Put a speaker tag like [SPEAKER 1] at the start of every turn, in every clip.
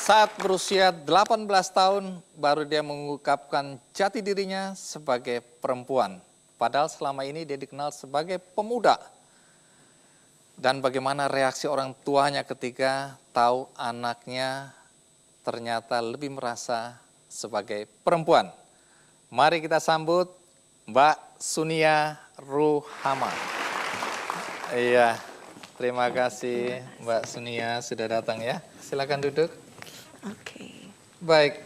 [SPEAKER 1] Saat berusia 18 tahun, baru dia mengungkapkan jati dirinya sebagai perempuan. Padahal selama ini dia dikenal sebagai pemuda. Dan bagaimana reaksi orang tuanya ketika tahu anaknya ternyata lebih merasa sebagai perempuan. Mari kita sambut Mbak Sunia Ruhama. Iya, terima kasih Mbak Sunia sudah datang ya. Silakan duduk.
[SPEAKER 2] Oke.
[SPEAKER 1] Baik,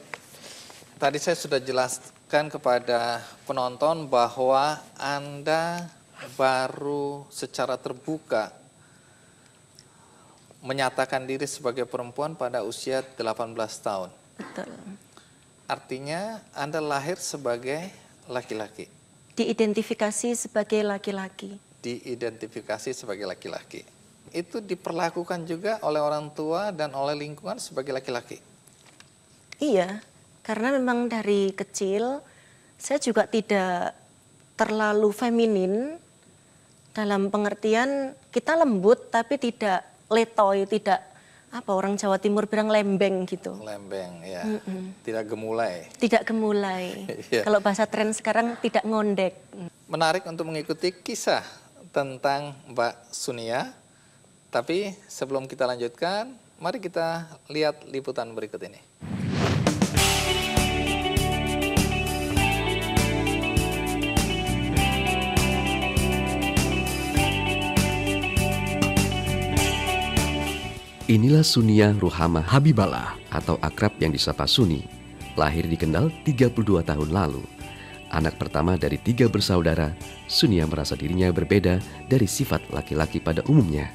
[SPEAKER 1] tadi saya sudah jelaskan kepada penonton bahwa Anda baru secara terbuka menyatakan diri sebagai perempuan pada usia 18 tahun.
[SPEAKER 2] Betul.
[SPEAKER 1] Artinya Anda lahir sebagai laki-laki.
[SPEAKER 2] Diidentifikasi sebagai laki-laki.
[SPEAKER 1] Diidentifikasi sebagai laki-laki. Itu diperlakukan juga oleh orang tua dan oleh lingkungan sebagai laki-laki.
[SPEAKER 2] Iya, karena memang dari kecil saya juga tidak terlalu feminin dalam pengertian kita lembut tapi tidak letoy, tidak apa orang Jawa Timur bilang lembeng gitu.
[SPEAKER 1] Lembeng, ya. Tidak gemulai.
[SPEAKER 2] Tidak gemulai.
[SPEAKER 1] Iya.
[SPEAKER 2] Kalau bahasa tren sekarang tidak ngondek.
[SPEAKER 1] Menarik untuk mengikuti kisah tentang Mbak Sunia. Tapi sebelum kita lanjutkan, mari kita lihat liputan berikut ini.
[SPEAKER 3] Inilah Sunia Ruhama Habiballah atau akrab yang disapa Suni. Lahir di Kendal 32 tahun lalu. Anak pertama dari 3 bersaudara, Sunia merasa dirinya berbeda dari sifat laki-laki pada umumnya.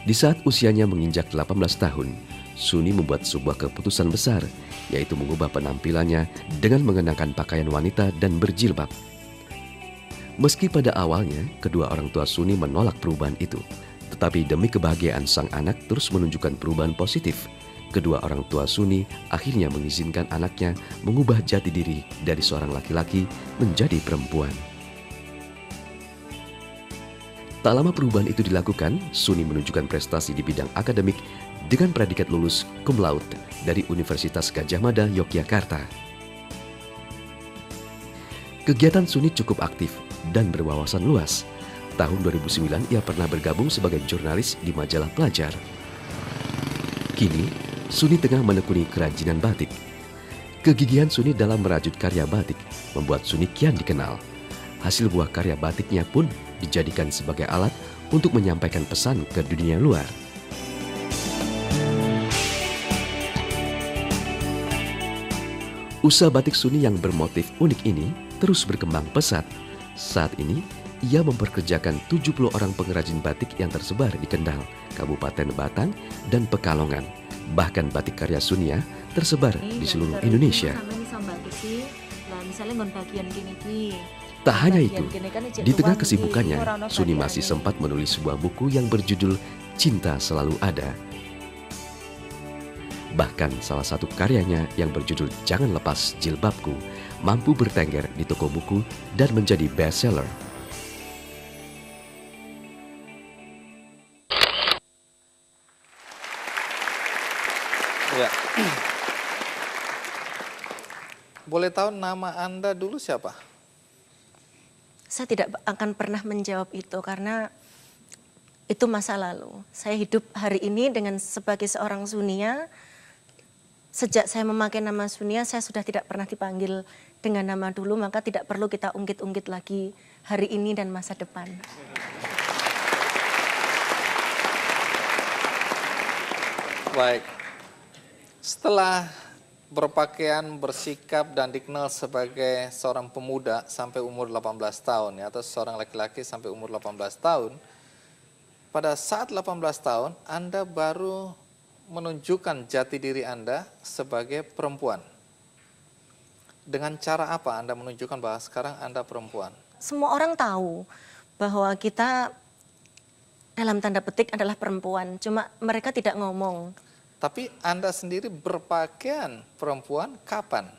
[SPEAKER 3] Di saat usianya menginjak 18 tahun, Suni membuat sebuah keputusan besar, yaitu mengubah penampilannya dengan mengenakan pakaian wanita dan berjilbab. Meski pada awalnya, kedua orang tua Suni menolak perubahan itu, tetapi demi kebahagiaan sang anak terus menunjukkan perubahan positif. Kedua orang tua Suni akhirnya mengizinkan anaknya mengubah jati diri dari seorang laki-laki menjadi perempuan. Tak lama perubahan itu dilakukan, Suni menunjukkan prestasi di bidang akademik dengan predikat lulus cum laude dari Universitas Gadjah Mada, Yogyakarta. Kegiatan Suni cukup aktif dan berwawasan luas. Tahun 2009 ia pernah bergabung sebagai jurnalis di majalah Pelajar. Kini, Suni tengah menekuni kerajinan batik. Kegigihan Suni dalam merajut karya batik membuat Suni kian dikenal. Hasil buah karya batiknya pun dijadikan sebagai alat untuk menyampaikan pesan ke dunia luar. Usaha batik Suni yang bermotif unik ini terus berkembang pesat. Saat ini, ia memperkerjakan 70 orang pengrajin batik yang tersebar di Kendal, Kabupaten Batang, dan Pekalongan. Bahkan batik karya Sunia tersebar di seluruh Indonesia. Tak hanya itu, di tengah kesibukannya, Suni masih sempat menulis sebuah buku yang berjudul Cinta Selalu Ada. Bahkan salah satu karyanya yang berjudul Jangan Lepas Jilbabku mampu bertengger di toko buku dan menjadi bestseller.
[SPEAKER 1] Ya. Boleh tahu nama Anda dulu siapa?
[SPEAKER 2] Saya tidak akan pernah menjawab itu karena itu masa lalu. Saya hidup hari ini dengan sebagai seorang Sunia. Sejak saya memakai nama Sunia, saya sudah tidak pernah dipanggil dengan nama dulu, maka tidak perlu kita ungkit-ungkit lagi hari ini dan masa depan.
[SPEAKER 1] Baik. Setelah berpakaian, bersikap, dan dikenal sebagai seorang pemuda sampai umur 18 tahun, ya, atau seorang laki-laki sampai umur 18 tahun, pada saat 18 tahun, Anda baru menunjukkan jati diri Anda sebagai perempuan. Dengan cara apa Anda menunjukkan bahwa sekarang Anda perempuan?
[SPEAKER 2] Semua orang tahu bahwa kita dalam tanda petik adalah perempuan, cuma mereka tidak ngomong.
[SPEAKER 1] Tapi Anda sendiri berpakaian perempuan kapan?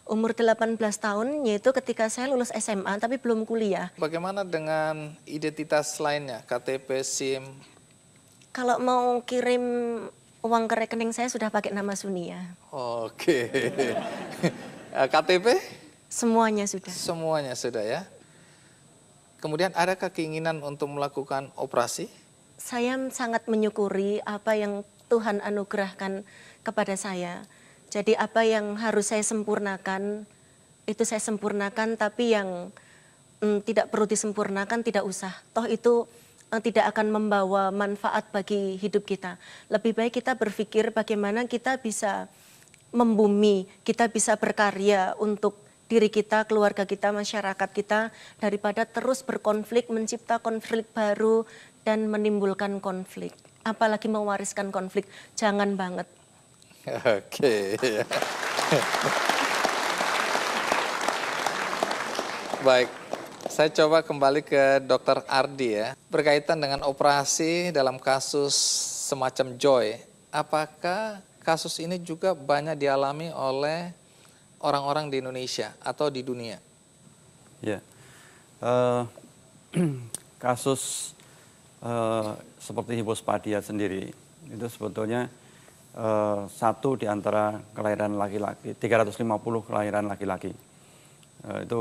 [SPEAKER 2] Umur 18 tahun, yaitu ketika saya lulus SMA tapi belum kuliah.
[SPEAKER 1] Bagaimana dengan identitas lainnya, KTP, SIM?
[SPEAKER 2] Kalau mau kirim uang ke rekening saya sudah pakai nama Sunia.
[SPEAKER 1] Oke. KTP?
[SPEAKER 2] Semuanya sudah.
[SPEAKER 1] Semuanya sudah ya. Kemudian adakah keinginan untuk melakukan operasi?
[SPEAKER 2] Saya sangat menyukuri apa yang Tuhan anugerahkan kepada saya. Jadi apa yang harus saya sempurnakan, itu saya sempurnakan, tapi yang tidak perlu disempurnakan tidak usah. Toh itu tidak akan membawa manfaat bagi hidup kita. Lebih baik kita berpikir bagaimana kita bisa membumi, kita bisa berkarya untuk diri kita, keluarga kita, masyarakat kita, daripada terus berkonflik, mencipta konflik baru, dan menimbulkan konflik. Apalagi mewariskan konflik, jangan banget.
[SPEAKER 1] Oke. Baik, saya coba kembali ke Dr. Ardi ya. Berkaitan dengan operasi dalam kasus semacam Joy, apakah kasus ini juga banyak dialami oleh orang-orang di Indonesia atau di dunia?
[SPEAKER 4] Ya, kasus seperti hipospadia sendiri itu sebetulnya satu di antara kelahiran laki-laki, 350 kelahiran laki-laki itu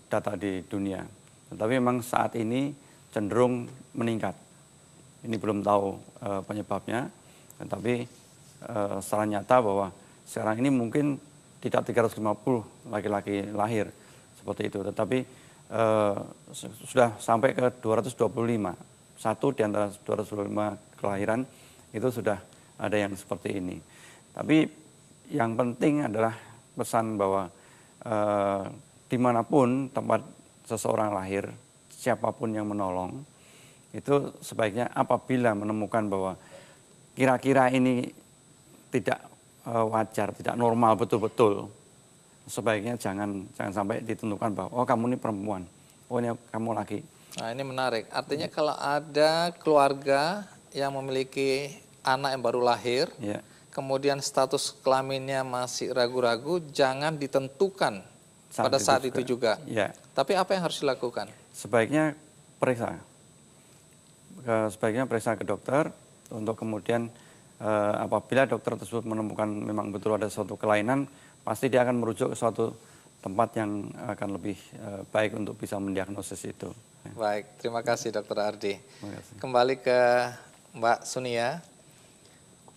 [SPEAKER 4] data di dunia. Tetapi memang saat ini cenderung meningkat. Ini belum tahu penyebabnya, tetapi secara nyata bahwa sekarang ini mungkin tidak 350 laki-laki lahir seperti itu, tetapi sudah sampai ke 225. Satu di antara 225 kelahiran itu sudah ada yang seperti ini. Tapi yang penting adalah pesan bahwa dimanapun tempat seseorang lahir, siapapun yang menolong, itu sebaiknya apabila menemukan bahwa kira-kira ini tidak wajar, tidak normal betul-betul, sebaiknya jangan sampai ditentukan bahwa oh kamu ini perempuan, oh ini kamu laki.
[SPEAKER 1] Nah ini menarik, artinya kalau ada keluarga yang memiliki anak yang baru lahir,
[SPEAKER 4] Ya.
[SPEAKER 1] kemudian status kelaminnya masih ragu-ragu, jangan ditentukan pada saat itu juga.
[SPEAKER 4] Ya.
[SPEAKER 1] Tapi apa yang harus dilakukan?
[SPEAKER 4] Sebaiknya periksa. Sebaiknya periksa ke dokter untuk kemudian apabila dokter tersebut menemukan memang betul ada suatu kelainan, pasti dia akan merujuk ke suatu tempat yang akan lebih baik untuk bisa mendiagnosis itu.
[SPEAKER 1] Baik, terima kasih Dr. Ardi.
[SPEAKER 4] Terima kasih.
[SPEAKER 1] Kembali ke Mbak Sunia,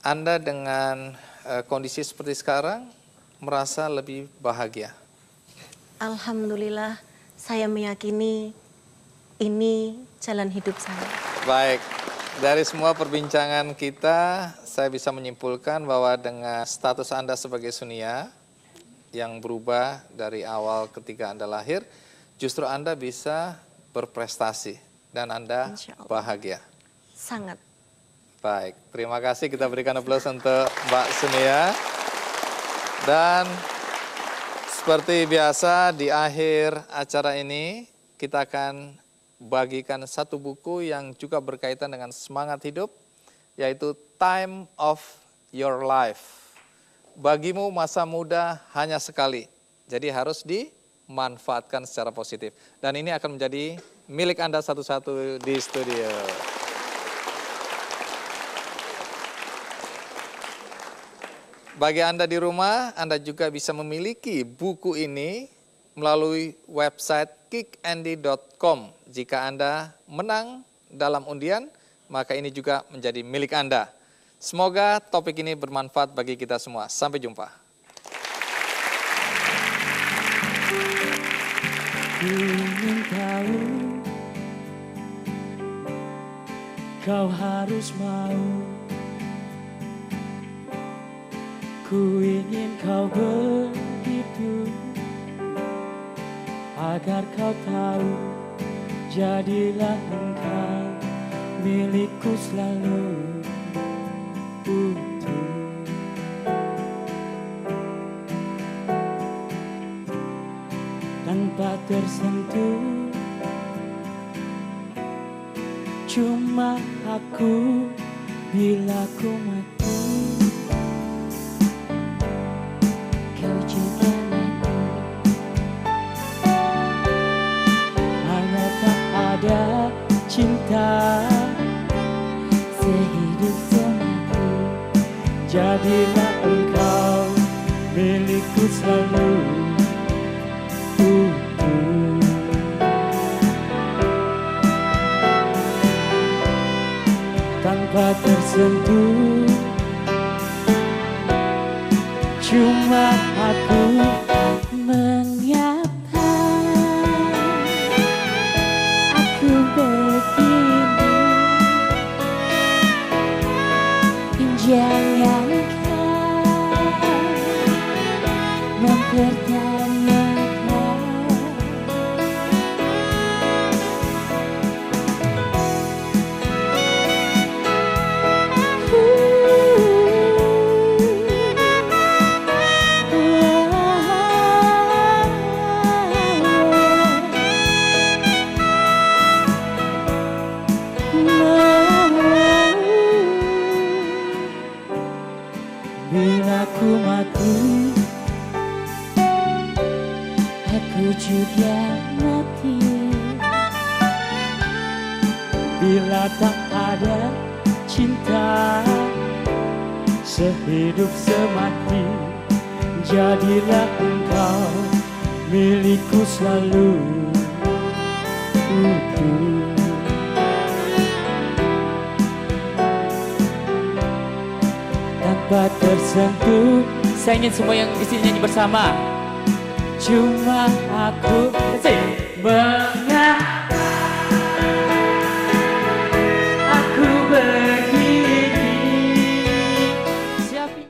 [SPEAKER 1] Anda dengan kondisi seperti sekarang merasa lebih bahagia?
[SPEAKER 2] Alhamdulillah, saya meyakini ini jalan hidup saya.
[SPEAKER 1] Baik, dari semua perbincangan kita, saya bisa menyimpulkan bahwa dengan status Anda sebagai Sunia yang berubah dari awal ketika Anda lahir, justru Anda bisa berprestasi dan Anda
[SPEAKER 2] Insya Allah.
[SPEAKER 1] bahagia.
[SPEAKER 2] Sangat.
[SPEAKER 1] Baik, terima kasih. Kita berikan aplaus untuk Mbak Sunia. Dan seperti biasa di akhir acara ini, kita akan bagikan satu buku yang juga berkaitan dengan semangat hidup, yaitu Time of Your Life. Bagimu masa muda hanya sekali, jadi harus dimanfaatkan secara positif. Dan ini akan menjadi milik Anda satu-satu di studio. Bagi Anda di rumah, Anda juga bisa memiliki buku ini melalui website kickandy.com. Jika Anda menang dalam undian, maka ini juga menjadi milik Anda. Semoga topik ini bermanfaat bagi kita semua. Sampai jumpa.
[SPEAKER 5] Ku ingin tahu, kau harus mau. Ku ingin kau begitu, agar kau tahu, jadilah engkau milikku selalu utuh. Tanpa tersentuh, cuma aku bila ku mati. Kau cinta aku, hanya tak ada cinta sehidup semati. jadilah engkau milikku selalu utuh. Tanpa tersentuh, cuma aku mengapa aku begini. Jangan kau mempertanyakan. Bila ku mati, aku juga mati. Bila tak ada cinta, sehidup semati, jadilah engkau milikku selalu utuh. Tanpa tersentuh, saya ingin semua yang di sini nyanyi bersama. Cuma aku mengapa